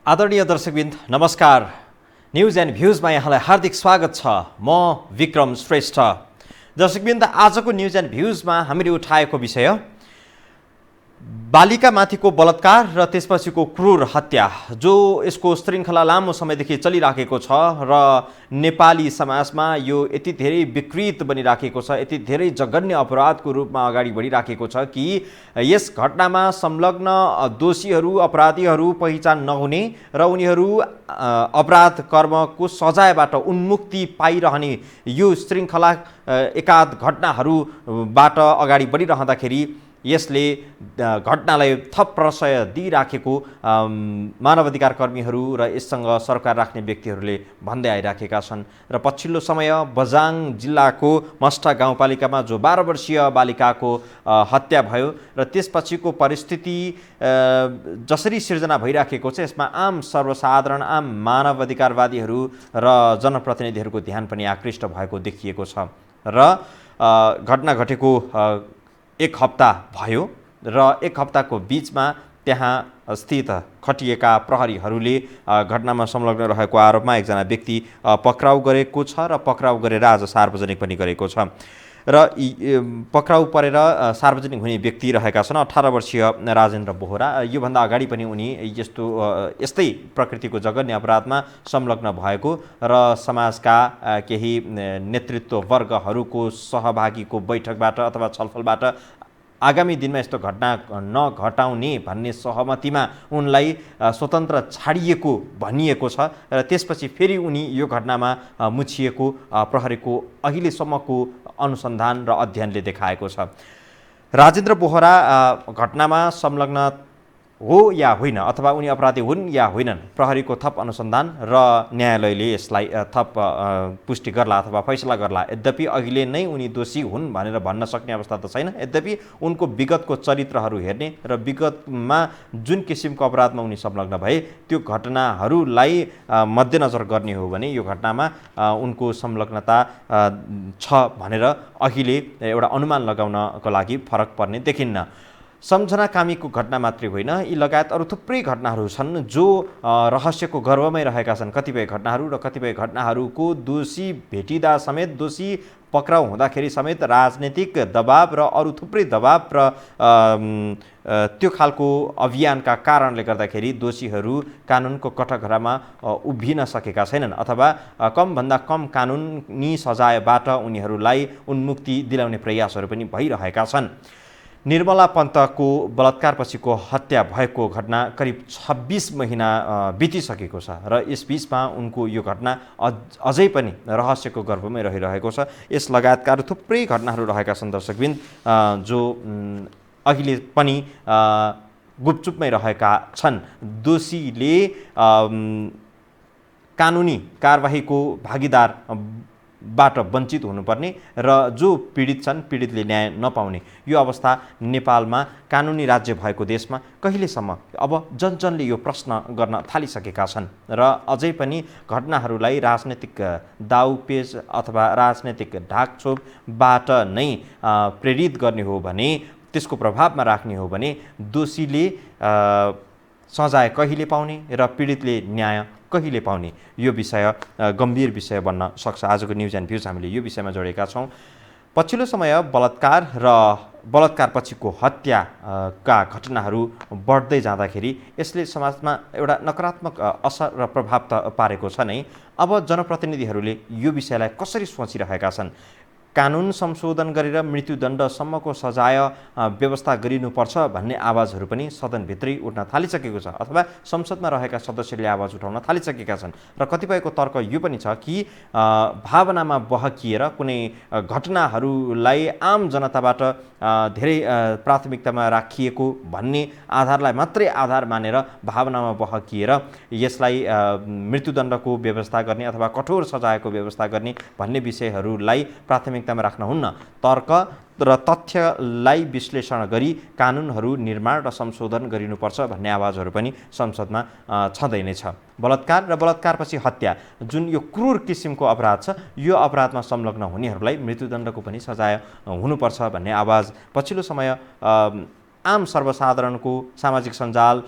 आदरणीय दर्शकवृन्द नमस्कार। News and भ्यूजमा यहाँलाई हार्दिक स्वागत छ। म विक्रम श्रेष्ठ। दर्शकवृन्द, आजको न्यूज एन्ड भ्यूजमा हामीले उठाएको विषय बालिकामाथिको बलात्कार र त्यसपछिको क्रूर हत्या, जो यसको श्रृङ्खला लामो समयदेखि चलिराखेको छ र नेपाली समाजमा यो यति धेरै विकृत बनिराखेको छ, यति धेरै जघन्य अपराधको रूपमा अगाडि बढिराखेको छ कि यस घटनामा संलग्न दोषीहरू, अपराधीहरू पहिचान नहुने र उनीहरू अपराध कर्मको सजायबाट उन्मुक्ति पाइरहने यो श्रृङ्खला एकाध घटनाहरूबाट अगाडि बढिरहँदाखेरि यसले घटनालाई थप प्रशय दिइराखेको मानवाधिकार कर्मीहरू र यससँग सरकार राख्ने व्यक्तिहरूले भन्दै आइराखेका छन्। र पछिल्लो समय बझाङ जिल्लाको मस्टा गाउँपालिकामा जो 12 वर्षीय बालिकाको हत्या भयो र त्यसपछिको परिस्थिति जसरी सिर्जना भइराखेको छ, यसमा आम सर्वसाधारण, आम मानवाधिकारवादीहरू र जनप्रतिनिधिहरूको ध्यान पनि आकृष्ट भएको देखिएको छ। र घटना घटेको एक हप्ता भयो र एक हप्ताको बीचमा त्यहाँ स्थित खटिएका प्रहरीहरूले घटनामा संलग्न रहेको आरोपमा एकजना व्यक्ति पक्राउ गरेको छ र पक्राउ गरेर आज सार्वजनिक पनि गरेको छ। र पक्राउ परेर सार्वजनिक हुने व्यक्ति रहेका छन् 18 वर्षीय राजेन्द्र बोहरा। योभन्दा अगाडि पनि उनी यस्तै प्रकृतिको जघन्य अपराधमा संलग्न भएको र समाजका केही नेतृत्व वर्गहरूको सहभागीको बैठकबाट अथवा छलफलबाट आगामी दिनमा यस्तो घटना नघटाउने भन्ने सहमतिमा उनलाई स्वतन्त्र छाडिएको भनिएको छ। र त्यसपछि फेरि उनी यो घटनामा मुछिएको प्रहरीको अहिलेसम्मको अनुसन्धान र अध्ययनले देखाएको छ। राजेन्द्र बोहरा घटनामा संलग्न हो या होइन, अथवा उनी अपराधी हुन् या होइनन्, प्रहरीको थप अनुसन्धान र न्यायालयले यसलाई थप पुष्टि गर्ला अथवा फैसला गर्ला। यद्यपि अहिले नै उनी दोषी हुन् भनेर भन्न सक्ने अवस्था त छैन। यद्यपि उनको विगतको चरित्रहरू हेर्ने र विगतमा जुन किसिमको अपराधमा उनी संलग्न भए त्यो घटनाहरूलाई मध्यनजर गर्ने हो भने यो घटनामा उनको संलग्नता छ भनेर अहिले एउटा अनुमान लगाउनको लागि फरक पर्ने देखिन्न। सम्झना कामीको घटना मात्रै होइन, यी लगायत अरू थुप्रै घटनाहरू छन् जो रहस्यको गर्भमै रहेका छन्। कतिपय घटनाहरू र कतिपय घटनाहरूको दोषी भेटिँदा समेत, दोषी पक्राउ हुँदाखेरि समेत राजनीतिक दबाब र अरू थुप्रै दबाब र त्यो खालको अभियानका कारणले गर्दाखेरि दोषीहरू कानुनको कठघरामा उभिन सकेका छैनन् अथवा कमभन्दा कम कानुनी सजायबाट उनीहरूलाई उन्मुक्ति दिलाउने प्रयासहरू पनि भइरहेका छन्। निर्मला पन्तको बलात्कारपछिको हत्या भएको घटना करिब 26 महिना बितिसकेको छ र यसबीचमा उनको यो घटना अझै पनि रहस्यको गर्भमै रहिरहेको छ। यस लगायतका अरू थुप्रै घटनाहरू रहेका छन् दर्शकवृन्द, जो अहिले पनि गुपचुपमै रहेका छन्। दोषीले कानुनी कारबाहीको भागीदार बाट वञ्चित हुनुपर्ने र जो पीडित छन्, पीडितले न्याय नपाउने यो अवस्था नेपालमा कानुनी राज्य भएको देशमा कहिलेसम्म? अब जनजनले यो प्रश्न गर्न थालिसकेका छन् र अझै पनि घटनाहरूलाई राजनैतिक दाउपेच अथवा राजनैतिक ढाकछोपबाट नै प्रेरित गर्ने हो भने, त्यसको प्रभावमा राख्ने हो भने दोषीले सजाय कहिले पाउने र पीडितले न्याय कहिले पाउने, यो विषय गम्भीर विषय बन्न सक्छ। आजको न्यूज एन्ड भ्यूज हामीले यो विषयमा जोडेका छौँ। पछिल्लो समय बलात्कार र बलात्कारपछिको हत्याका घटनाहरू बढ्दै जाँदाखेरि यसले समाजमा एउटा नकारात्मक असर र प्रभाव त पारेको छ नै। अब जनप्रतिनिधिहरूले यो विषयलाई कसरी सोचिरहेका छन्? कानुन संशोधन गरेर मृत्युदण्डसम्मको सजाय व्यवस्था गरिनुपर्छ भन्ने आवाजहरू पनि सदनभित्रै उठ्न थालिसकेको छ अथवा संसदमा रहेका सदस्यले आवाज उठाउन थालिसकेका छन्। र कतिपयको तर्क यो पनि छ कि भावनामा बहकिएर कुनै घटनाहरूलाई आम जनताबाट धेरै प्राथमिकतामा राखिएको भन्ने आधारलाई मात्रै आधार मानेर भावनामा बहकिएर यसलाई मृत्युदण्डको व्यवस्था गर्ने अथवा कठोर सजायको व्यवस्था गर्ने भन्ने विषयहरूलाई प्राथमिकतामा राख्न हुन्न। तर्क र तथ्यलाई विश्लेषण गरी कानुनहरू निर्माण र संशोधन गरिनुपर्छ भन्ने आवाजहरू पनि संसदमा छँदै नै छ। बलात्कार र बलात्कारपछि हत्या जुन यो क्रूर किसिमको अपराध छ, यो अपराधमा संलग्न हुनेहरूलाई मृत्युदण्डको पनि सजाय हुनुपर्छ भन्ने आवाज पछिल्लो समय आम सर्वसाधारणको सामाजिक सञ्जाल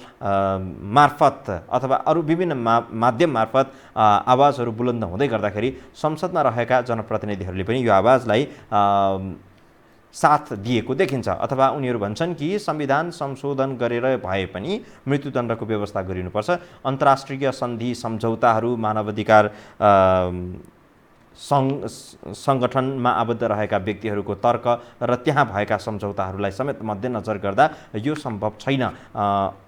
मार्फत अथवा अरू विभिन्न माध्यम मार्फत आवाजहरू बुलन्द हुँदै गर्दाखेरि संसदमा रहेका जनप्रतिनिधिहरूले पनि यो आवाजलाई साथ दिएको देखिन्छ अथवा उनीहरू भन्छन् कि संविधान संशोधन गरेर भए पनि मृत्युदण्डको व्यवस्था गरिनुपर्छ। अन्तर्राष्ट्रिय सन्धि सम्झौताहरू मानवाधिकार सङ्गठनमा आबद्ध रहेका व्यक्तिहरूको तर्क र त्यहाँ भएका सम्झौताहरूलाई समेत मध्यनजर गर्दा यो सम्भव छैन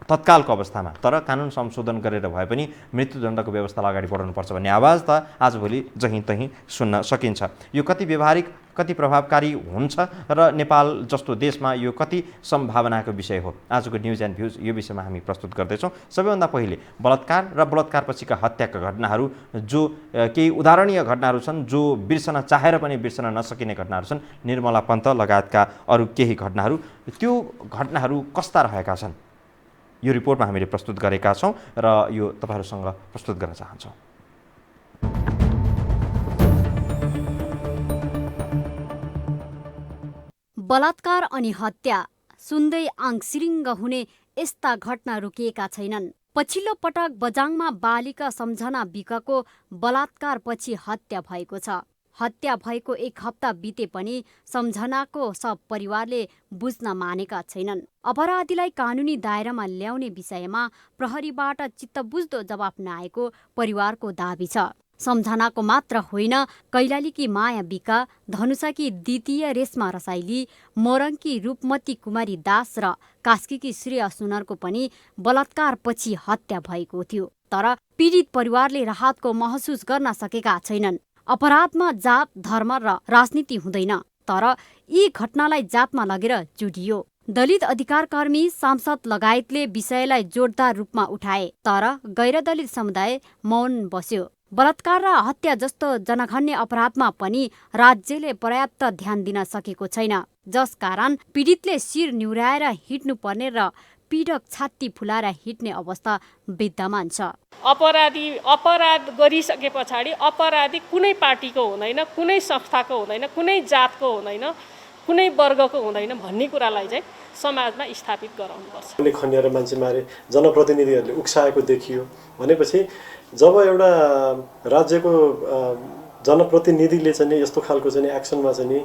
तत्कालको अवस्थामा। तर कानुन संशोधन गरेर भए पनि मृत्युदण्डको व्यवस्थालाई अगाडि बढाउनुपर्छ भन्ने आवाज त आजभोलि जहीँ तहीँ सुन्न सकिन्छ। यो कति व्यवहारिक कति प्रभावकारी हुन्छ र नेपाल जस्तो देशमा यो कति सम्भावनाको विषय हो, आजको न्युज एन्ड भ्युज यो विषयमा हामी प्रस्तुत गर्दैछौँ। सबैभन्दा पहिले बलात्कार र बलात्कारपछिका हत्याका घटनाहरू जो केही उदाहरणीय घटनाहरू छन्, जो बिर्सन चाहेर पनि बिर्सन नसकिने घटनाहरू छन्, निर्मला पन्त लगायतका अरू केही घटनाहरू, त्यो घटनाहरू कस्ता रहेका छन् यो रिपोर्टमा हामीले प्रस्तुत गरेका छौँ र यो तपाईँहरूसँग प्रस्तुत गर्न चाहन्छौँ। बलात्कार अनि हत्या सुन्दै आङ सिरिङ्ग हुने यस्ता घटना रोकिएका छैनन्। पछिल्लो पटक बजाङमा बालिका सम्झना बिकको बलात्कारपछि हत्या भएको छ। हत्या भएको 1 हप्ता बिते पनि सम्झनाको सब परिवारले बुझ्न मानेका छैनन्। अपराधीलाई कानुनी दायरामा ल्याउने विषयमा प्रहरीबाट चित्तबुझ्दो जवाफ नआएको परिवारको दाबी छ। सम्झनाको मात्र होइन, कैलालीकी माया बिका, धनुषाकी द्वितीय रेशमा रसाइली, मोरङकी रूपमती कुमारी दास र कास्कीकी श्रेया सुनारको पनि बलात्कारपछि हत्या भएको थियो। तर पीडित परिवारले राहतको महसुस गर्न सकेका छैनन्। अपराधमा जात, धर्म र राजनीति हुँदैन, तर यी घटनालाई जातमा लगेर जुडियो। दलित अधिकारकर्मी, सांसद लगायतले विषयलाई जोरदार रूपमा उठाए, तर गैर दलित समुदाय मौन बस्यो। बलात्कार र हत्या जस्तो जनघन्य अपराधमा पनि राज्यले पर्याप्त ध्यान दिन सकेको छैन, जसकारण पीडितले शिर निहुर्याएर हिँड्नुपर्ने र पीडक छाती फुलाएर हिँड्ने अवस्था विद्यमान छ। अपराध गरिसके पछाडि अपराधी कुनै पार्टीको हुँदैन, कुनै संस्थाको हुँदैन, कुनै जातको हुँदैन, कुनै वर्गको हुँदैन भन्ने कुरालाई चाहिँ समाजमा स्थापित गराउनुपर्छ। खन्याएर मान्छे मारे, जनप्रतिनिधिहरूले उक्साएको देखियो भनेपछि जब एउटा राज्यको जनप्रतिनिधिले चाहिँ यस्तो खालको चाहिँ एक्सनमा चाहिँ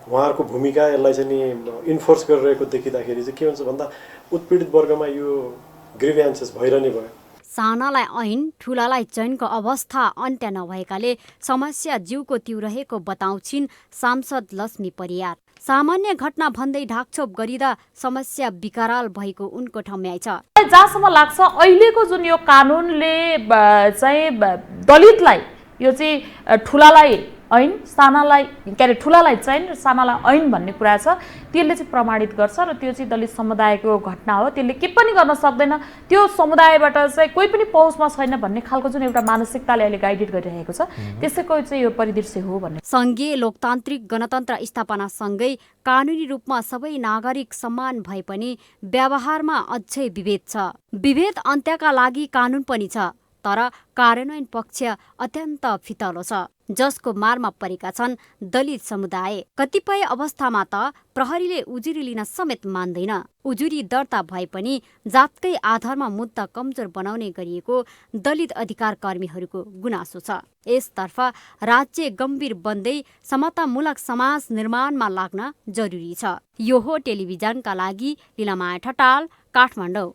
उहाँहरूको भूमिका यसलाई चाहिँ इन्फोर्स गरिरहेको देखिँदाखेरि चाहिँ के हुन्छ भन्दा उत्पीडित वर्गमा यो ग्रिभ्यान्सेस भइरहने भयो। सानालाई ऐन, ठुलालाई चैनको अवस्था अन्त्य नभएकाले समस्या जिउको त्यो रहेको बताउँछिन् सांसद लक्ष्मी परियार। सामान्य घटना भन्दै ढाकछोप गरिँदा समस्या विकराल भएको उनको ठम्याइ छ। जहाँसम्म लाग्छ अहिलेको जुन यो कानुनले चाहिँ दलितलाई यो चाहिँ ठुलालाई ऐन, सानालाई के अरे ठुलालाई चैन र सानालाई ऐन भन्ने कुरा छ, त्यसले चाहिँ प्रमाणित गर्छ र त्यो चाहिँ दलित समुदायको घटना हो। त्यसले के पनि गर्न सक्दैन, त्यो समुदायबाट चाहिँ कोही पनि पहुँचमा छैन भन्ने खालको जुन एउटा मानसिकताले अहिले गाइडेड गरिरहेको छ, त्यसैको चाहिँ यो परिदृश्य हो भन्ने। सङ्घीय लोकतान्त्रिक गणतन्त्र स्थापनासँगै कानुनी रूपमा सबै नागरिक समान भए पनि व्यवहारमा अझै विभेद छ। विभेद अन्त्यका लागि कानुन पनि छ, तर कार्यान्वयन पक्ष अत्यन्त फितलो छ, जसको मारमा परेका छन् दलित समुदाय। कतिपय अवस्थामा त प्रहरीले उजुरी लिन समेत मान्दैन। उजुरी दर्ता भए पनि जातकै आधारमा मुद्दा कमजोर बनाउने गरिएको दलित अधिकार कर्मीहरूको गुनासो छ। यसतर्फ राज्य गम्भीर बन्दै समतामूलक समाज निर्माणमा लाग्न जरुरी छ। यो हो टेलिभिजनका लागि लीलामाया ठटाल, काठमाडौँ।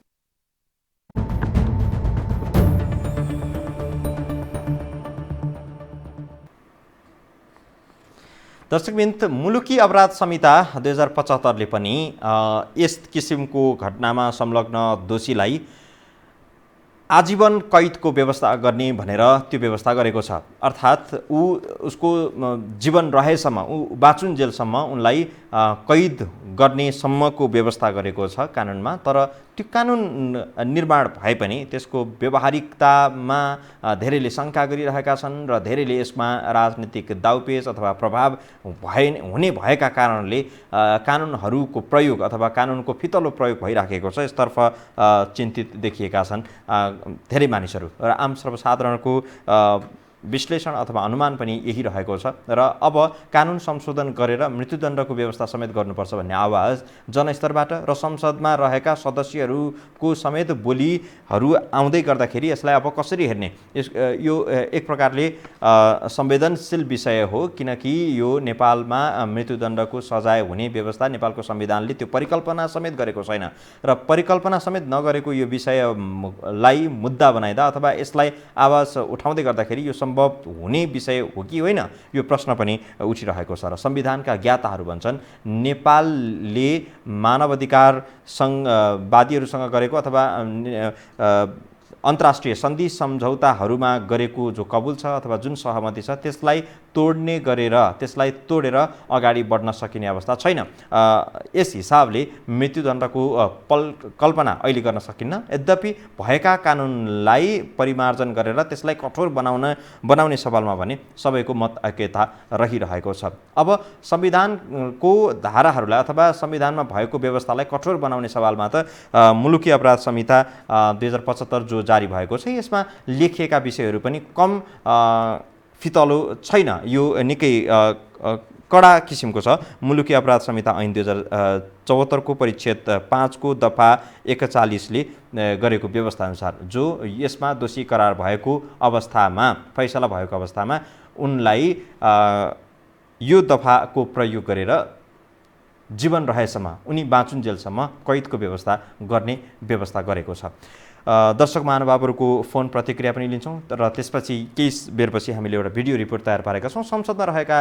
दर्शकवृन्द, मुलुकी अपराध संहिता 2075ले पनि यस किसिमको घटनामा संलग्न दोषीलाई आजीवन कैदको व्यवस्था गर्ने भनेर त्यो व्यवस्था गरेको छ। अर्थात् उसको जीवन रहेसम्म, बाँचुन्जेलसम्म उनलाई कैद गर्ने सम्मको व्यवस्था गरेको छ कानुनमा। तर त्यो कानुन निर्माण भए पनि त्यसको व्यावहारिकतामा धेरैले शङ्का गरिरहेका छन् र धेरैले यसमा राजनीतिक दाउपेच अथवा प्रभाव हुने भएका कारणले कानुनहरूको प्रयोग अथवा कानुनको फितलो प्रयोग भइराखेको छ, यसतर्फ चिन्तित देखिएका छन् धेरै मानिसहरू। र आम सर्वसाधारणको विश्लेषण अथवा अनुमान पनि यही रहेको छ र अब कानुन संशोधन गरेर मृत्युदण्डको व्यवस्था समेत गर्नुपर्छ भन्ने आवाज जनस्तरबाट र संसदमा रहेका सदस्यहरूको समेत बोलीहरू आउँदै गर्दाखेरि यसलाई अब कसरी हेर्ने यो एक प्रकारले संवेदनशील विषय हो, किनकि यो नेपालमा मृत्युदण्डको सजाय हुने व्यवस्था नेपालको संविधानले त्यो परिकल्पना समेत गरेको छैन र परिकल्पना समेत नगरेको यो विषयलाई मुद्दा बनाइदा अथवा यसलाई आवाज उठाउँदै गर्दाखेरि यो सम्भव हुने विषय हो कि होइन, यो प्रश्न पनि उठिरहेको छ र संविधानका ज्ञाताहरू भन्छन् नेपालले मानवाधिकार वादीहरूसँग गरेको अथवा अन्तर्राष्ट्रिय सन्धि सम्झौताहरूमा गरेको जो कबुल छ अथवा जुन सहमति छ त्यसलाई तोडेर अगाडि बढ्न सकिने अवस्था छैन। यस हिसाबले मृत्युदण्डको कल्पना अहिले गर्न सकिन्न। यद्यपि भएका कानुनलाई परिमार्जन गरेर त्यसलाई कठोर बनाउने सवालमा भने सबैको मत ऐक्यता रहिरहेको छ। अब संविधानको धाराहरूलाई अथवा संविधानमा भएको व्यवस्थालाई कठोर बनाउने सवालमा त मुलुकी अपराध संहिता 2075 जो जारी भएको छ यसमा लेखिएका विषयहरू पनि कम फितलो छैन, यो निकै कडा किसिमको छ। मुलुकी अपराध संहिता ऐन 2074 को परिच्छेद 5 को दफा 41ले गरेको व्यवस्था अनुसार जो यसमा दोषी करार भएको अवस्थामा फैसला भएको अवस्थामा उनलाई यो दफाको प्रयोग गरेर जीवन रहेसम्म उनी बाँचुन्जेलसम्म कैदको व्यवस्था गर्ने व्यवस्था गरेको छ। दर्शक महानुभावहरूको फोन प्रतिक्रिया पनि लिन्छौँ र त्यसपछि केही बेरपछि हामीले एउटा भिडियो रिपोर्ट तयार पारेका छौँ। संसदमा रहेका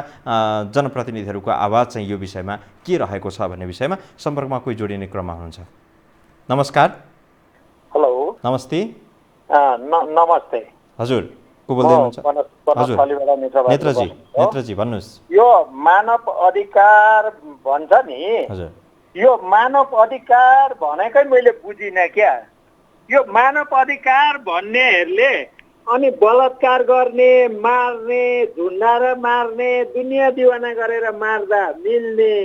जनप्रतिनिधिहरूको आवाज चाहिँ यो विषयमा के रहेको छ भन्ने विषयमा सम्पर्कमा कोही जोडिने क्रममा हुनुहुन्छ। नमस्कार। हेलो। नमस्ते। नमस्ते हजुर, को बोल्दै हुनुहुन्छ? हजुर, नेत्रजी भन्नुहोस्। यो मानव अधिकार भन्छ नि, हजुर, यो मानव अधिकार भनेकै मैले बुझिनँ क्या। यो मानव अधिकार भन्नेहरूले अनि बलात्कार गर्ने, मार्ने, झुन्डाएर मार्ने, दुनियाँ दिवाना गरेर मार्दा मिल्ने,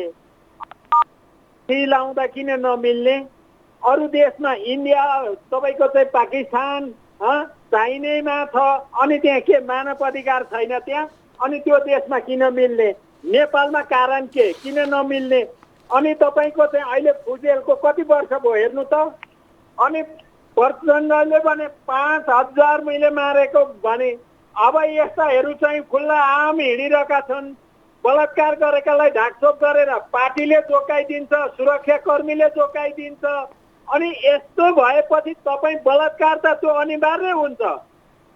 लाउँदा किन नमिल्ने? अरू देशमा इन्डिया तपाईँको चाहिँ पाकिस्तान चाइनामा छ, अनि त्यहाँ के मानव अधिकार छैन त्यहाँ? अनि त्यो देशमा किन मिल्ने? नेपालमा कारण के किन नमिल्ने? अनि तपाईँको चाहिँ अहिले फुजेलको कति वर्ष भयो हेर्नु त। अनि प्रचण्डले भने 5000 मैले मारेको भने अब यस्ताहरू चाहिँ खुल्ला आम हिँडिरहेका छन्। बलात्कार गरेकालाई ढाकछोप गरेर पार्टीले जोगाइदिन्छ, सुरक्षाकर्मीले जोगाइदिन्छ। अनि यस्तो भएपछि तपाईँ बलात्कार त त्यो अनिवार्य हुन्छ।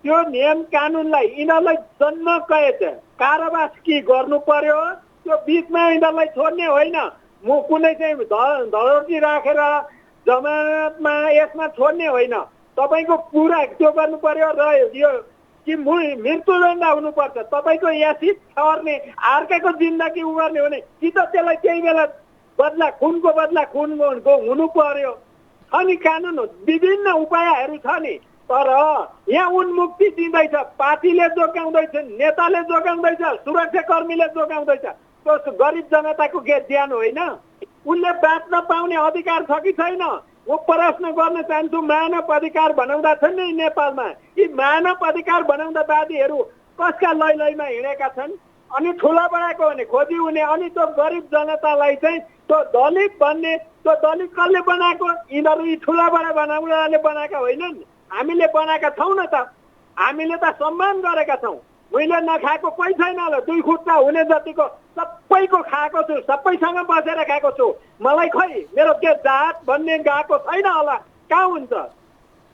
त्यो नियम कानुनलाई यिनीहरूलाई जन्म कैद कारावास कि गर्नु पर्यो। त्यो बिचमा यिनीहरूलाई छोड्ने होइन। म कुनै चाहिँ धरोटी राखेर जमानतमा यसमा छोड्ने होइन। तपाईँको पुरा त्यो गर्नु पर्यो र यो कि मृत्युदण्ड हुनुपर्छ। तपाईँको यासित छर्ने अर्काको जिन्दगी उगर्ने हो भने कि त त्यसलाई त्यही बेला बदला खुनको बदला खुन हुनु पर्यो। अनि कानुन विभिन्न उपायहरू छ नि, तर यहाँ उन्मुक्ति दिँदैछ, पार्टीले जोगाउँदैछ, नेताले जोगाउँदैछ, सुरक्षाकर्मीले जोगाउँदैछ। त्यो गरिब जनताको ज्यान होइन। उनले बाँच्न पाउने अधिकार छ कि छैन? म प्रश्न गर्न चाहन्छु। मानव अधिकार बनाउँदा छन् नि नेपालमा, यी मानव अधिकार बनाउँदावादीहरू कसका लैमा हिँडेका छन्? अनि ठुला बडाको भने खोजी हुने, अनि त्यो गरिब जनतालाई चाहिँ त्यो दलित भन्ने, त्यो दलित कसले बनाएको? यिनीहरू यी ठुला बडा बनाउनेले बनाएका होइनन्, हामीले बनाएका छौँ न त। हामीले त सम्मान गरेका छौँ। मैले नखाएको कोही छैन होला। 2 खुट्टा हुने जतिको सबैको खाएको छु, सबैसँग बसेर खाएको छु। मलाई खै मेरो के जात भन्ने गएको छैन होला। कहाँ हुन्छ?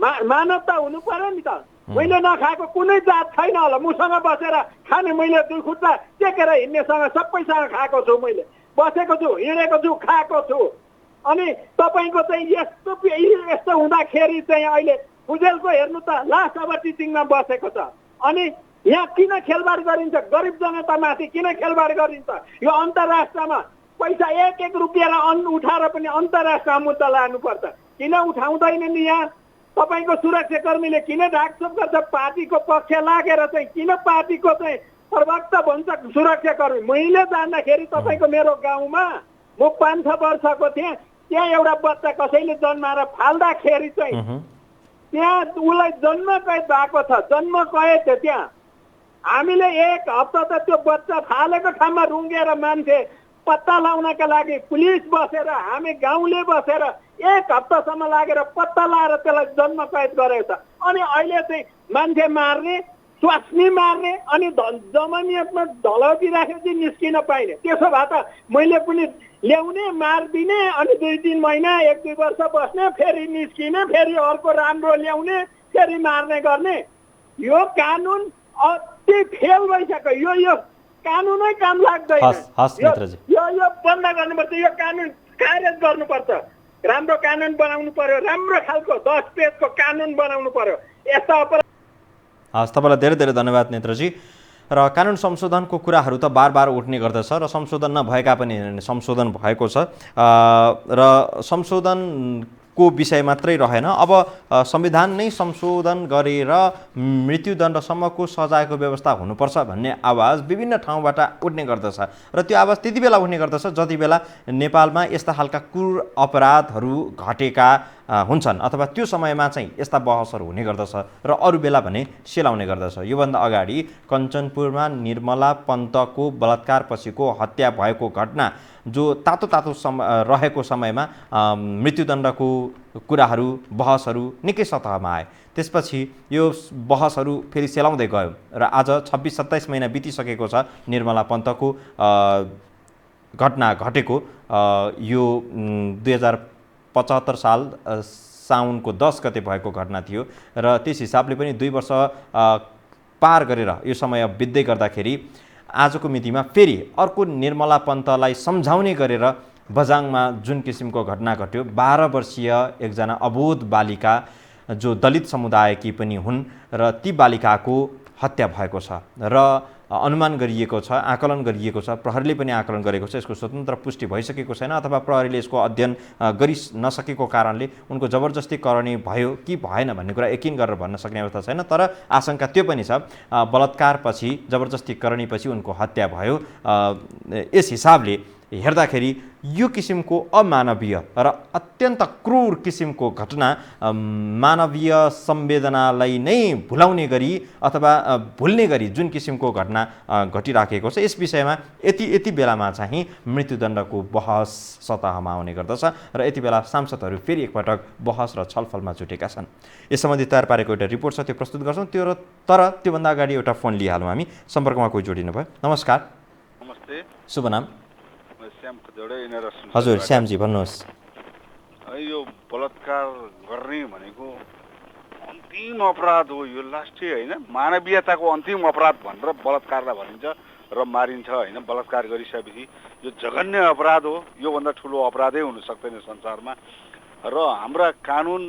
मानवता हुनु पर्यो नि त। मैले नखाएको कुनै जात छैन होला। मसँग बसेर खाने, मैले 2 खुट्टा टेकेर हिँड्नेसँग सबैसँग खाएको छु, मैले बसेको छु, हिँडेको छु, खाएको छु। अनि तपाईँको चाहिँ यस्तो हुँदाखेरि चाहिँ अहिले फुजेलको हेर्नु त लास्ट अब टिचिङमा बसेको छ। अनि यहाँ किन खेलबाड गरिन्छ? गरिब जनतामाथि किन खेलबाड गरिन्छ? यो अन्तर्राष्ट्रमा पैसा 1 रुपियाँ उठाएर पनि अन्तर्राष्ट्र मुद्दा लानुपर्छ। किन उठाउँदैनन्? यहाँ तपाईँको सुरक्षाकर्मीले किन ढाकछोप गर्छ? पार्टीको पक्ष लागेर चाहिँ किन पार्टीको चाहिँ प्रवक्ता भन्छ सुरक्षाकर्मी? मैले जान्दाखेरि तपाईँको मेरो गाउँमा म 5-6 वर्षको थिएँ, त्यहाँ एउटा बच्चा कसैले जन्माएर फाल्दाखेरि चाहिँ त्यहाँ उसलाई जन्म कैद भएको छ। जन्म कैद त्यहाँ हामीले एक हप्ता त त्यो बच्चा फालेको ठाउँमा रुँगेर मान्छे पत्ता लगाउनका लागि पुलिस बसेर हामी गाउँले बसेर एक हप्तासम्म लागेर पत्ता लगाएर त्यसलाई जन्म कैद गरेको छ। अनि अहिले चाहिँ मान्छे मार्ने स्वास्नी मार्ने अनि जमानियतमा धलौटी राखेपछि निस्किन पाइने। त्यसो भए त मैले पनि ल्याउने मारिदिने अनि 2-3 महिना 1-2 वर्ष बस्ने फेरि निस्किने फेरि अर्को राम्रो ल्याउने फेरि मार्ने गर्ने। यो कानुन अति फेल भइसक्यो। यो कानुनै काम लाग्दैन। यो बन्द गर्नुपर्छ। यो कानुन खारेज गर्नुपर्छ। राम्रो कानुन बनाउनु पर्यो। राम्रो खालको 10 पेजको कानुन बनाउनु पर्यो। यस्ता अपराध। हस्, तपाईँलाई धेरै धेरै धन्यवाद नेत्रजी। र कानुन संशोधनको कुराहरू त बार बार उठ्ने गर्दछ र संशोधन नभएका पनि संशोधन भएको छ र संशोधनको विषय मात्रै रहेन। अब संविधान नै संशोधन गरेर मृत्युदण्डसम्मको सजायको व्यवस्था हुनुपर्छ भन्ने आवाज विभिन्न ठाउँबाट उठ्ने गर्दछ र त्यो आवाज त्यति बेला उठ्ने गर्दछ जति बेला नेपालमा यस्ता खालका क्रूर अपराधहरू घटेका हुन्छन् अथवा त्यो समयमा चाहिँ यस्ता बहसहरू हुने गर्दछ र अरू बेला भने सेलाउने गर्दछ। योभन्दा अगाडि कञ्चनपुरमा निर्मला पन्तको बलात्कारपछिको हत्या भएको घटना जो तातो रहेको समयमा मृत्युदण्डको कुराहरू बहसहरू निकै सतहमा आए। त्यसपछि यो बहसहरू फेरि सेलाउँदै गयो र आज 26-27 महिना बितिसकेको छ निर्मला पन्तको घटना घटेको। यो 2075 साल साउनको 10 गते भएको घटना थियो र त्यस हिसाबले पनि 2 वर्ष पार गरेर यो समय बित्दै गर्दाखेरि आजको मितिमा फेरि अर्को निर्मला पन्तलाई सम्झाउने गरेर बझाङमा जुन किसिमको घटना घट्यो, 12 वर्षीय एकजना अबोध बालिका जो दलित समुदायकी पनि हुन् र ती बालिकाको हत्या भएको छ र अनुमान गरिएको छ, आकलन गरिएको छ, प्रहरीले पनि आकलन गरेको छ। यसको स्वतन्त्र पुष्टि भइसकेको छैन अथवा प्रहरीले यसको अध्ययन गरि नसकेको कारणले उनको जबरजस्ती करणी भयो कि भएन भन्ने कुरा यकिन गरेर भन्न सक्ने अवस्था छैन। तर आशंका त्यो पनि छ बलात्कारपछि जबरजस्ती करणीपछि उनको हत्या भयो। यस हिसाबले हेर्दाखेरि यो किसिमको अमानवीय र अत्यन्त क्रूर किसिमको घटना मानवीय संवेदनालाई नै भुलाउने गरी अथवा भुल्ने गरी जुन किसिमको घटना घटिराखेको छ यस विषयमा यति बेलामा चाहिँ मृत्युदण्डको बहस सतहमा आउने गर्दछ र यति बेला सांसदहरू फेरि एकपटक बहस र छलफलमा जुटेका छन्। यस सम्बन्धी तयार पारेको एउटा रिपोर्ट छ, त्यो प्रस्तुत गर्छौँ। तर त्योभन्दा अगाडि एउटा फोन लिइहालौँ हामी। सम्पर्कमा कोही जोडिनु भयो। नमस्कार। नमस्ते। शुभ नाम? हजुर, श्यामजी भन्नुहोस्। यो बलात्कार गर्ने भनेको अन्तिम अपराध हो। यो लास्टै होइन, मानवीयताको अन्तिम अपराध भनेर बलात्कारलाई भनिन्छ र मारिन्छ होइन। बलात्कार गरिसकेपछि यो जघन्य अपराध हो। योभन्दा ठुलो अपराधै हुन सक्दैन संसारमा। र हाम्रा कानुन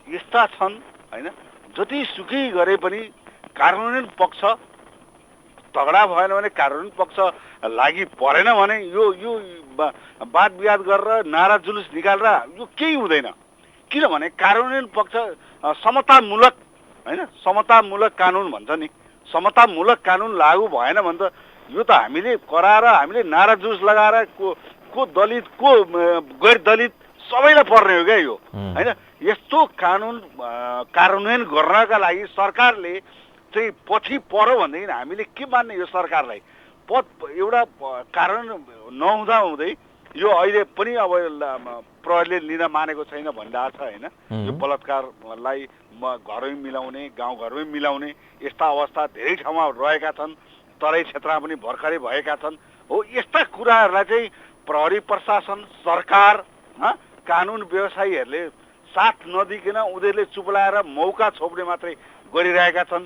यस्ता छन् होइन, जतिसुकै गरे पनि कानुनी पक्ष तगडा भएन भने, कानुनी पक्ष लागि परेन भने यो वाद विवाद गरेर नारा जुलुस निकालेर यो केही हुँदैन। किनभने कानुनी पक्ष समतामूलक होइन, समतामूलक कानुन भन्छ नि, समतामूलक कानुन लागू भएन भने त यो त हामीले कराएर हामीले नारा जुलुस लगाएर को दलित को गैर दलित सबैलाई पर्ने हो क्या यो होइन। यस्तो कार्यान्वयन गर्नका लागि सरकारले चाहिँ पछि पर्यो भनेदेखि हामीले के मान्ने यो सरकारलाई? एउटा कारण नहुँदा हुँदै यो अहिले पनि अब प्रहरीले लिन मानेको छैन भनिरहेको छ होइन। यो बलात्कारलाई घरमै मिलाउने, गाउँघरमै मिलाउने यस्ता अवस्था धेरै ठाउँमा रहेका छन्। तराई क्षेत्रमा पनि भर्खरै भएका छन्। हो, यस्ता कुराहरूलाई चाहिँ प्रहरी प्रशासन, सरकार, कानुन व्यवसायीहरूले साथ नदिकन उनीहरूले चुप्लाएर मौका छोप्ने मात्रै गरिरहेका छन्।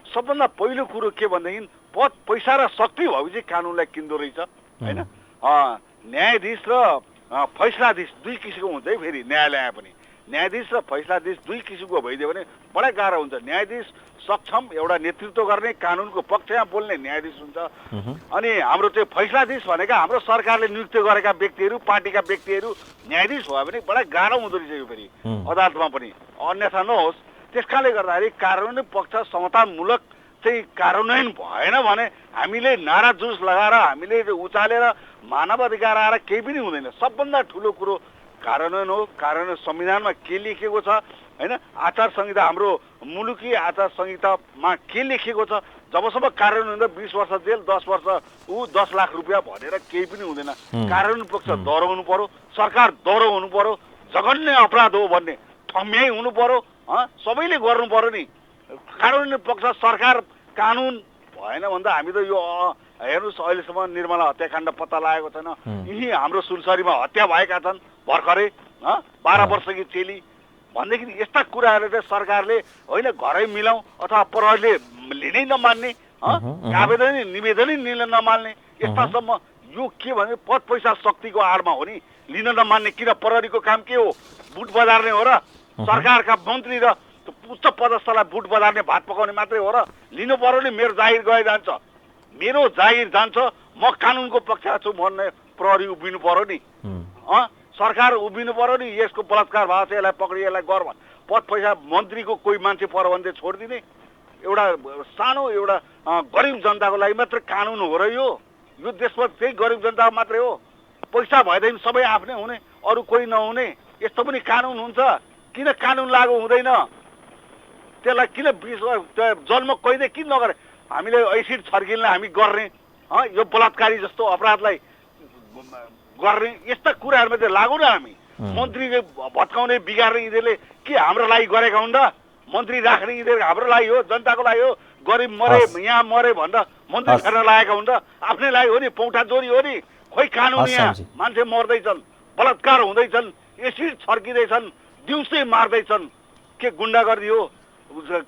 सबभन्दा पहिलो कुरो के भनेदेखि पद पैसा र शक्ति भएपछि कानुनलाई किन्दो रहेछ होइन। न्यायाधीश र फैसलाधीश दुई किसिमको हुन्छ है। फेरि न्यायालय पनि न्यायाधीश र फैसलाधीश दुई किसिमको भइदियो भने बडा गाह्रो हुन्छ। न्यायाधीश सक्षम एउटा नेतृत्व गर्ने, कानुनको पक्षमा बोल्ने न्यायाधीश हुन्छ। अनि हाम्रो चाहिँ फैसलाधीश भनेका हाम्रो सरकारले नियुक्त गरेका व्यक्तिहरू, पार्टीका व्यक्तिहरू न्यायाधीश भयो भने बडा गाह्रो हुँदो रहेछ यो फेरि अदालतमा पनि, अन्यथा नहोस्। त्यसकारणले गर्दाखेरि कानुनी पक्ष समतामूलक चाहिँ कार्यान्वयन भएन भने हामीले नारा जुस लगाएर हामीले उचालेर मानव अधिकार आएर केही पनि हुँदैन। सबभन्दा ठुलो कुरो कार्यान्वयन हो। कार्यान्वयन संविधानमा के लेखिएको छ होइन, आचार संहिता हाम्रो मुलुकी आचार संहितामा के लेखिएको छ जबसम्म कार्यान्वयन हुँदा 20 वर्ष जेल 10 वर्ष 10 लाख रुपियाँ भनेर केही पनि हुँदैन। कार्यान्वयन पक्ष दोहोऱ्याउनु पर्यो, सरकार दोहोऱ्याउनु पर्यो, जघन्य अपराध हो भन्ने ठम्याइ हुनु पर्यो, सबैले गर्नु पर्यो नि। कार्यान्वयन पक्ष सरकार कानुन भएन भन्दा हामी त यो हेर्नुहोस् अहिलेसम्म निर्मला हत्याकाण्ड पत्ता लागेको छैन। यही हाम्रो सुनसरीमा हत्या भएका छन् भर्खरै 12 वर्षकी चेली भनेदेखि यस्ता कुराहरू चाहिँ सरकारले होइन घरै मिलाउँ अथवा प्रहरीले लिनै नमान्ने, आवेदन निवेदनै लिन नमान्ने, यस्तासम्म यो के भने पद पैसा शक्तिको आडमा हो नि। लिन नमान्ने किन? प्रहरीको काम के हो? बुट बजार्ने हो र? सरकारका मन्त्री र उच्च पदस्थलाई बुट बजार्ने भात पकाउने मात्रै हो र? लिनु पर्यो नि। मेरो जागिर गए जान्छ, मेरो जागिर जान्छ, म कानुनको पक्षमा छु भन्ने प्रहरी उभिनु पर्यो नि। सरकार उभिनु पर्यो नि। यसको बलात्कार भएको छ, यसलाई पक्रि, यसलाई गर भन्। पद पैसा मन्त्रीको कोही मान्छे पर भने छोडिदिने। एउटा सानो एउटा गरिब जनताको लागि मात्र कानुन हो र यो देशमा त्यही गरिब जनता मात्रै हो। पैसा भएदेखि सबै आफ्नै हुने, अरू कोही नहुने, यस्तो पनि कानुन हुन्छ? किन कानुन लागू हुँदैन? त्यसलाई किन जन्म कैदै किन नगरे? हामीले एसिड छर्किनलाई हामी गर्ने, यो बलात्कारी जस्तो अपराधलाई गर्ने, यस्ता कुराहरूमा चाहिँ लागु न हामी। मन्त्रीले भत्काउने बिगार्ने यिनीहरूले के हाम्रो लागि गरेका हुन् र? मन्त्री राख्ने यिनीहरू हाम्रो लागि हो, जनताको लागि हो। गरिब मरे यहाँ मरे भनेर मन्त्री फेर्न लागेका हुन् र? आफ्नै लागि हो नि, पौठा चोरी हो नि। खोइ कानुन यहाँ मान्छे मर्दैछन्, बलात्कार हुँदैछन्, एसिड छर्किँदैछन्, दिउँसै मार्दैछन्। के गुन्डागर्दी हो?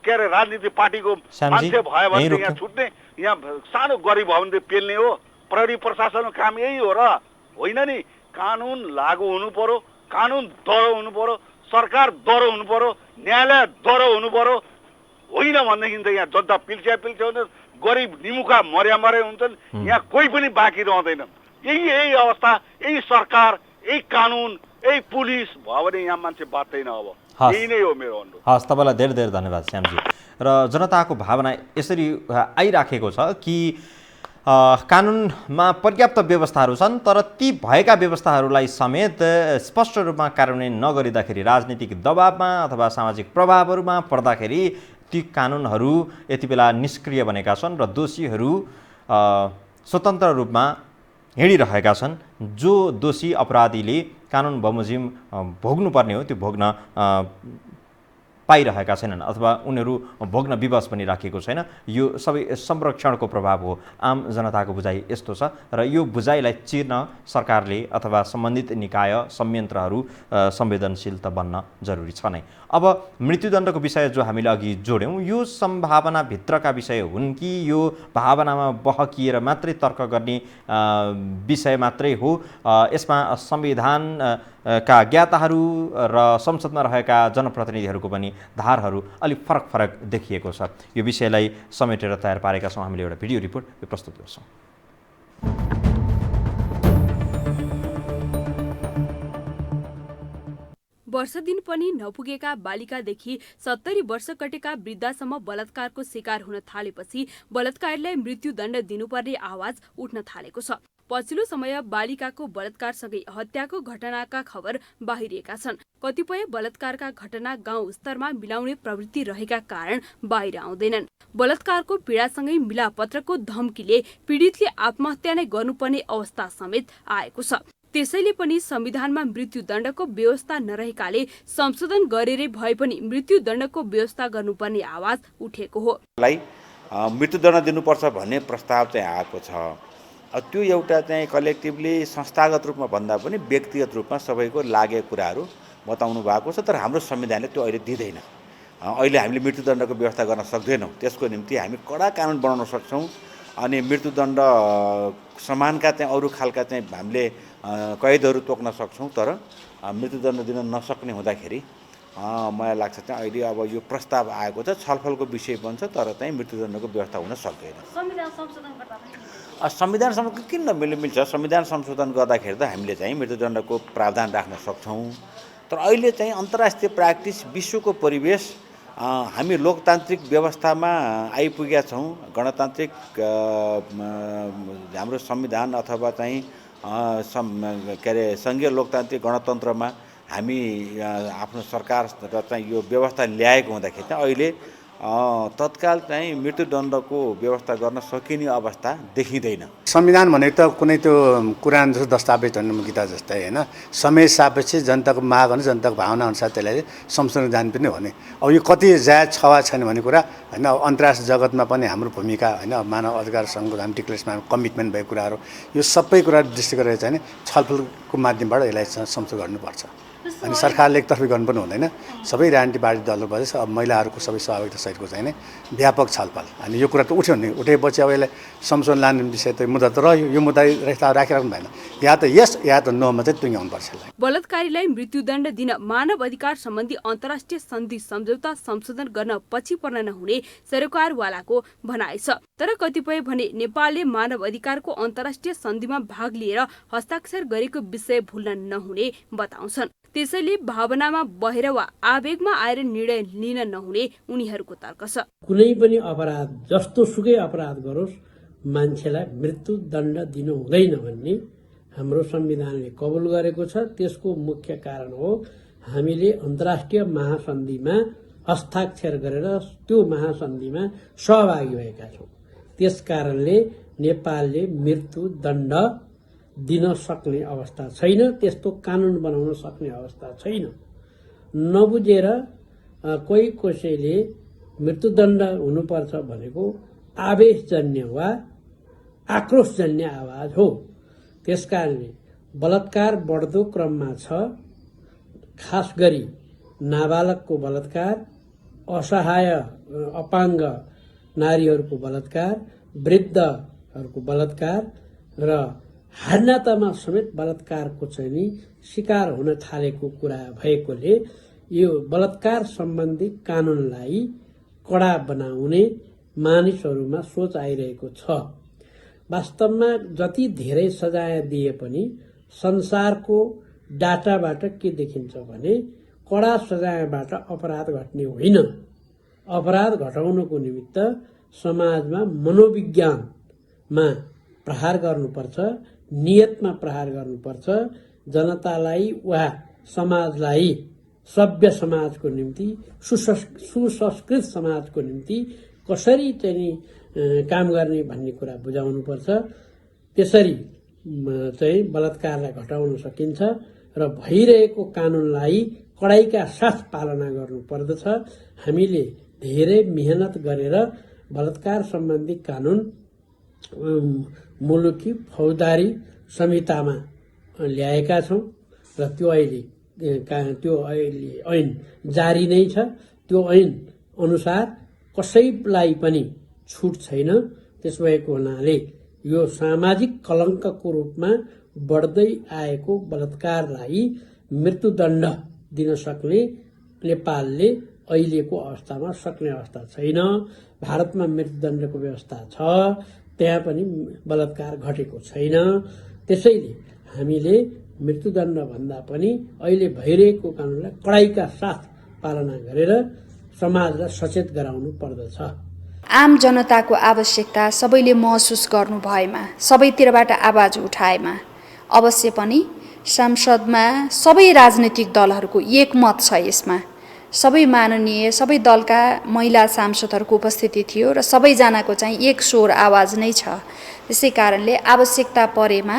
के अरे राजनीति पार्टीको मान्छे भयो भने यहाँ छुट्ने, यहाँ सानो गरिब भयो भने पेल्ने हो? प्रहरी प्रशासनको काम यही हो र? होइन नि। कानुन लागू हुनु पर्यो, कानुन दह्रो हुनु पर्यो, सरकार दह्रो हुनु पर्यो, न्यायालय दह्रो हुनु पर्यो। होइन भनेदेखि त यहाँ जनता पिल्च्या हुन्छ, गरिब निमुखा मर्या हुन्छन्, यहाँ कोही पनि बाँकी रहँदैन। यही अवस्था, यही सरकार, यही कानुन, यही पुलिस भयो भने यहाँ मान्छे बाँच्दैन। अब यही नै हो मेरो अनुरोध। हस्, तपाईँलाई धेरै धेरै धन्यवाद श्यामजी। र जनताको भावना यसरी आइराखेको छ कि कानुनमा पर्याप्त व्यवस्थाहरू छन्, तर ती भएका व्यवस्थाहरूलाई समेत स्पष्ट रूपमा कार्यान्वयन नगरिँदाखेरि, राजनीतिक दबावमा अथवा सामाजिक प्रभावहरूमा पर्दाखेरि ती कानुनहरू यति बेला निष्क्रिय बनेका छन् र दोषीहरू स्वतन्त्र रूपमा हिँडिरहेका छन्। जो दोषी अपराधीले कानुन बमोजिम भोग्नुपर्ने हो त्यो भोग्न पाइरहेका छैनन् अथवा उनीहरू भोग्न विवश पनि राखेको छैन। यो सबै संरक्षणको प्रभाव हो। आम जनताको बुझाइ यस्तो छ र यो बुझाइलाई चिर्न सरकारले अथवा सम्बन्धित निकाय संयन्त्रहरू संवेदनशील त बन्न जरुरी छ नै। अब मृत्युदण्डको विषय जो हामीले अघि जोड्यौँ, यो सम्भावनाभित्रका विषय हुन् कि यो भावनामा बहकिएर मात्रै तर्क गर्ने विषय मात्रै हो? यसमा संविधान का ज्ञाताहरू र संसदमा रहेका जनप्रतिनिधिहरूको पनि धारहरू अलिक फरक देखिएको छ। यो विषयलाई समेटेर तयार पारेका छौँ हामीले एउटा भिडियो रिपोर्ट, यो प्रस्तुत गर्छौँ। वर्ष दिन पनि नपुगेका बालिकादेखि 70 वर्ष कटेका वृद्धासम्म बलात्कारको शिकार हुन थालेपछि बलात्कारीलाई मृत्युदण्ड दिनुपर्ने आवाज उठ्न थालेको छ। पछिल्लो समय बालिकाको बलात्कारसँगै हत्याको घटनाका खबर बाहिरिएका छन्। कतिपय बलात्कारका घटना गाउँ स्तरमा मिलाउने प्रवृत्ति रहेका कारण बाहिर आउँदैनन्। बलात्कारको पीडासँगै मिलापत्रको धम्कीले पीडितले आत्महत्या नै गर्नुपर्ने अवस्था समेत आएको छ। त्यसैले पनि संविधानमा मृत्युदण्डको व्यवस्था नरहेकाले संशोधन गरेरै भए पनि मृत्युदण्डको व्यवस्था गर्नुपर्ने आवाज उठेको हो। मृत्युदण्ड दिनुपर्छ भन्ने प्रस्ताव चाहिँ आएको छ। त्यो एउटा चाहिँ कलेक्टिभली संस्थागत रूपमा भन्दा पनि व्यक्तिगत रूपमा सबैको लागेको कुराहरू बताउनु भएको छ। तर हाम्रो संविधानले त्यो अहिले दिँदैन। अहिले हामीले मृत्युदण्डको व्यवस्था गर्न सक्दैनौँ। त्यसको निम्ति हामी कडा कानुन बनाउन सक्छौँ अनि मृत्युदण्ड समानका चाहिँ अरू खालका चाहिँ हामीले कैदहरू तोक्न सक्छौँ। तर मृत्युदण्ड दिन नसक्ने हुँदाखेरि मलाई लाग्छ चाहिँ अहिले अब यो प्रस्ताव आएको छ, छलफलको विषय बन्छ, तर चाहिँ मृत्युदण्डको व्यवस्था हुन सक्दैन। संविधान संशोधन किन मिल्छ? संविधान संशोधन गर्दाखेरि त हामीले चाहिँ मृत्युदण्डको प्रावधान राख्न सक्छौँ। तर अहिले चाहिँ अन्तर्राष्ट्रिय प्र्याक्टिस, विश्वको परिवेश, हामी लोकतान्त्रिक व्यवस्थामा आइपुगेका छौँ। गणतान्त्रिक हाम्रो संविधान अथवा चाहिँ के अरे सङ्घीय लोकतान्त्रिक गणतन्त्रमा हामी आफ्नो सरकार र चाहिँ यो व्यवस्था ल्याएको हुँदाखेरि चाहिँ अहिले तत्काल चाहिँ मृत्युदण्डको व्यवस्था गर्न सकिने अवस्था देखिँदैन। संविधान भनेको त कुनै त्यो कुरान जस्तो दस्तावेज होइन, गीता जस्तै होइन, समय सापेक्ष जनताको माग अनि जनताको भावना अनुसार त्यसलाई संशोधन जाने पनि हो नि। अब यो कति जायज छ वा छैन भन्ने कुरा होइन, अन्तर्राष्ट्रिय जगतमा पनि हाम्रो भूमिका होइन, मानव अधिकार सङ्घको हामी डिक्लेरेसनमा कमिटमेन्ट भएको कुराहरू, यो सबै कुरा दृष्टि गरेर चाहिँ छलफलको माध्यमबाट यसलाई संशोधन गर्नुपर्छ। अनि सरकारले एकतर्फी गर्नु पनि हुँदैन, सबै राजनीतिक पार्टी दलबाट अब महिलाहरूको सबै सहभागिता सहितको चाहिँ नि व्यापक छलफल। अनि यो कुरा त उठ्यो नि, उठेपछि अब यसलाई संशोधन लाने विषय त मुद्दा त रह्यो, यो मुद्दा राखिराख्नु भएन, या त यस या त नोमा चाहिँ टुङ्ग्याउनुपर्छ यसलाई। बलात्कारीलाई मृत्युदण्ड दिन मानव अधिकार सम्बन्धी अन्तर्राष्ट्रिय सन्धि सम्झौता संशोधन गर्न पछि पर्न नहुने सरकारवालाको भनाइ छ। तर कतिपय भने नेपालले मानव अधिकारको अन्तर्राष्ट्रिय सन्धिमा भाग लिएर हस्ताक्षर गरेको विषय भुल्न नहुने बताउँछन्। त्यसैले भावनामा बहेर वा आवेगमा आएर निर्णय लिन नहुने उनीहरूको तर्क छ। कुनै पनि अपराध जस्तो सुकै अपराध गरोस् मान्छेलाई मृत्युदण्ड दिनु हुँदैन भन्ने हाम्रो संविधानले कबुल गरेको छ। त्यसको मुख्य कारण हो हामीले अन्तर्राष्ट्रिय महासन्धिमा हस्ताक्षर गरेर त्यो महासन्धिमा सहभागी भएका छौँ। त्यसकारणले नेपालले मृत्युदण्ड दिन सक्ने अवस्था छैन, त्यस्तो कानुन बनाउन सक्ने अवस्था छैन। नबुझेर कोही कसैले मृत्युदण्ड हुनुपर्छ भनेको आवेशजन्य वा आक्रोशजन्य आवाज हो। त्यसकारणले बलात्कार बढ्दो क्रममा छ, खास गरी नाबालकको बलात्कार, असहाय अपाङ्ग नारीहरूको बलात्कार, वृद्धहरूको बलात्कार र हाडनातामा समेत बलात्कारको चाहिँ नि शिकार हुन थालेको कुरा भएकोले यो बलात्कार सम्बन्धी कानुनलाई कडा बनाउने मानिसहरूमा सोच आइरहेको छ। वास्तवमा जति धेरै सजाय दिए पनि संसारको डाटाबाट के देखिन्छ भने कडा सजायबाट अपराध घट्ने होइन। अपराध घटाउनको निमित्त समाजमा मनोविज्ञानमा प्रहार गर्नुपर्छ, नियतमा प्रहार गर्नुपर्छ, जनतालाई वा समाजलाई सभ्य समाजको निम्ति सुसंस्कृत समाजको निम्ति कसरी चाहिँ काम गर्ने भन्ने कुरा बुझाउनुपर्छ। त्यसरी चाहिँ बलात्कारलाई घटाउन सकिन्छ र भइरहेको कानुनलाई कडाइका साथ पालना गर्नुपर्दछ। हामीले धेरै मेहनत गरेर बलात्कार सम्बन्धी कानुन मुलुकी फौजदारी संहितामा ल्याएका छौँ र त्यो अहिले ऐन जारी नै छ। त्यो ऐन अनुसार कसैलाई पनि छुट छैन। त्यसो भएको हुनाले यो सामाजिक कलङ्कको रूपमा बढ्दै आएको बलात्कारलाई मृत्युदण्ड दिन सक्ने नेपालले अहिलेको अवस्थामा सक्ने अवस्था छैन। भारतमा मृत्युदण्डको व्यवस्था छ, त्यहाँ पनि बलात्कार घटेको छैन। त्यसैले हामीले मृत्युदण्ड भन्दा पनि अहिले भइरहेको कानुनलाई कडाइका साथ पालना गरेर समाजलाई सचेत गराउनु पर्दछ। आम जनताको आवश्यकता सबैले महसुस गर्नु भएमा, सबैतिरबाट आवाज उठाएमा अवश्य पनि संसदमा सबै राजनैतिक दलहरूको एकमत छ। यसमा सबै माननीय सबै दलका महिला सांसदहरूको उपस्थिति थियो र सबैजनाको चाहिँ एक स्वर आवाज नै छ। त्यसै कारणले आवश्यकता परेमा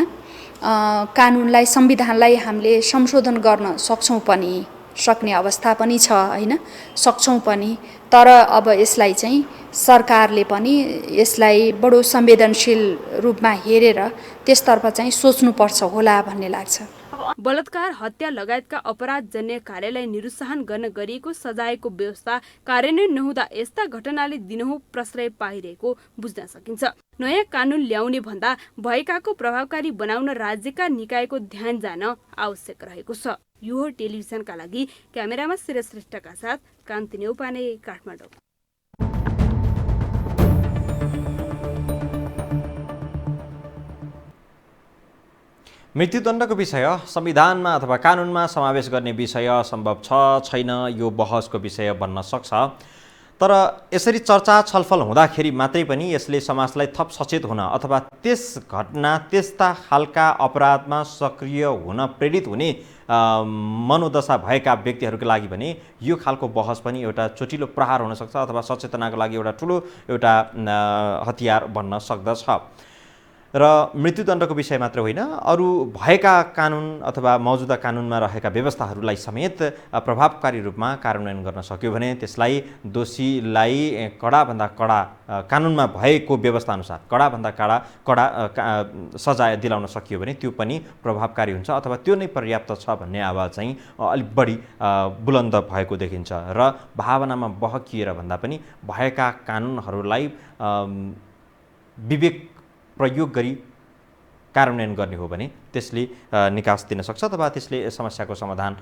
कानुनलाई, संविधानलाई हामीले संशोधन गर्न सक्छौँ पनि, सक्ने अवस्था पनि छ होइन, सक्छौँ पनि। तर अब यसलाई चाहिँ सरकारले पनि यसलाई बडो संवेदनशील रूपमा हेरेर त्यसतर्फ चाहिँ सोच्नुपर्छ होला भन्ने लाग्छ। बलात्कार, हत्या लगायतका अपराधजन्य कार्यलाई निरुत्साहन गर्न गरिएको सजायको व्यवस्था कार्यान्वयन नहुँदा यस्ता घटनाले दिनहुँ प्रश्रय पाइरहेको बुझ्न सकिन्छ। नयाँ कानुन ल्याउने भन्दा भएकाको प्रभावकारी बनाउन राज्यका निकायको ध्यान जान आवश्यक रहेको छ। यो हो टेलिभिजनका लागि क्यामेरामा शिर श्रेष्ठका साथ कान्ति नेउपाने, काठमाडौँ। मृत्युदण्डको विषय संविधानमा अथवा कानुनमा समावेश गर्ने विषय सम्भव छ छैन यो बहसको विषय बन्न सक्छ। तर यसरी चर्चा छलफल हुँदाखेरि मात्रै पनि यसले समाजलाई थप सचेत हुन अथवा त्यस घटना त्यस्ता खालका अपराधमा सक्रिय हुन प्रेरित हुने मनोदशा भएका व्यक्तिहरूको लागि भने यो खालको बहस पनि एउटा चोटिलो प्रहार हुनसक्छ अथवा सचेतनाको लागि एउटा ठुलो एउटा हतियार बन्न सक्दछ। र मृत्युदण्डको विषय मात्र होइन, अरू भएका कानुन अथवा मौजुदा कानुनमा रहेका व्यवस्थाहरूलाई समेत प्रभावकारी रूपमा कार्यान्वयन गर्न सक्यो भने त्यसलाई दोषीलाई कडाभन्दा कडा कानुनमा भएको व्यवस्थाअनुसार कडाभन्दा कडा सजाय दिलाउन सकियो भने त्यो पनि प्रभावकारी हुन्छ अथवा त्यो नै पर्याप्त छ भन्ने आवाज चाहिँ अलिक बढी बुलन्द भएको देखिन्छ। र भावनामा बहकिएर भन्दा पनि भएका कानुनहरूलाई विवेक प्रयोग गरी कार्यान्वयन गर्ने हो भने त्यसले निकास दिन सक्छ अथवा त्यसले समस्याको समाधान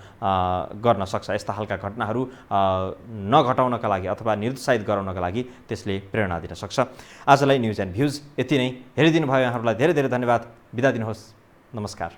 गर्न सक्छ। यस्ता खालका घटनाहरू नघटाउनका लागि अथवा निरुत्साहित गराउनका लागि त्यसले प्रेरणा दिन सक्छ। आजलाई न्युज एन्ड भ्युज यति नै। हेरिदिनु भयो यहाँहरूलाई धेरै धेरै धन्यवाद। बिदा दिनुहोस्। नमस्कार।